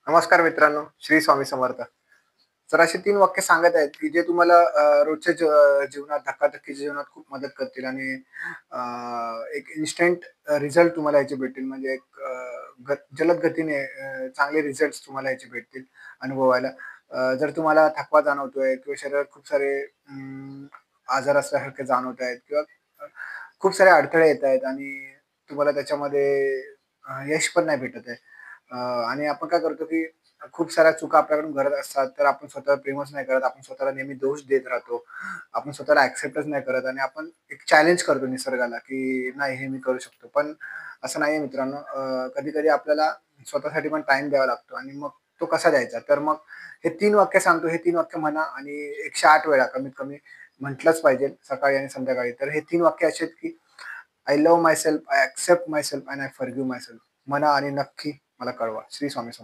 नमस्कार मित्रांनो, श्री स्वामी समर्थ. तर अशी 3 वाक्य सांगत आहेत, की जे तुम्हाला रोजच्या जीवनात, धकाधकीच्या जीवनात खूप मदत करतील आणि अ, एक इन्स्टंट रिझल्ट तुम्हाला याचे भेटतील. म्हणजे एक जलद गतीने चांगले रिझल्ट्स तुम्हाला याचे भेटतील अनुभवायला. जर तुम्हाला थकवा जाणवतोय किंवा शरीरात खूप सारे आजार असल्यासारखे जाणवत आहेत किंवा अ, खूप सारे अडथळे येत आहेत आणि तुम्हाला त्याच्यामध्ये यश पण नाही भेटत आहे. अ, आणि आपण काय करतो, की खूप साऱ्या चुका आपल्याकडून घडत असतात, तर आपण स्वतःवर प्रेमच नाही करत. आपण स्वतःला नेहमी दोष देत राहतो. आपण स्वतःला एक्सेप्टच नाही करत आणि आपण एक चॅलेंज करतो निसर्गाला, की नाही हे मी करू शकतो. पण असं नाहीये मित्रांनो. कधी-कधी आपल्याला स्वतःसाठी पण टाईम द्यावा लागतो आणि मग तो कसा द्यायचा? तर मग हे 3 वाक्य सांगतो, हे 3 वाक्य म्हणा आणि 108 वेळा कमीत कमी म्हटलंच पाहिजे सकाळी आणि संध्याकाळी. तर हे 3 वाक्य अशी आहेत, की I love myself, I accept myself and I forgive myself. म्हणा आणि नक्की मला कळवा. श्री स्वामी समर्थ.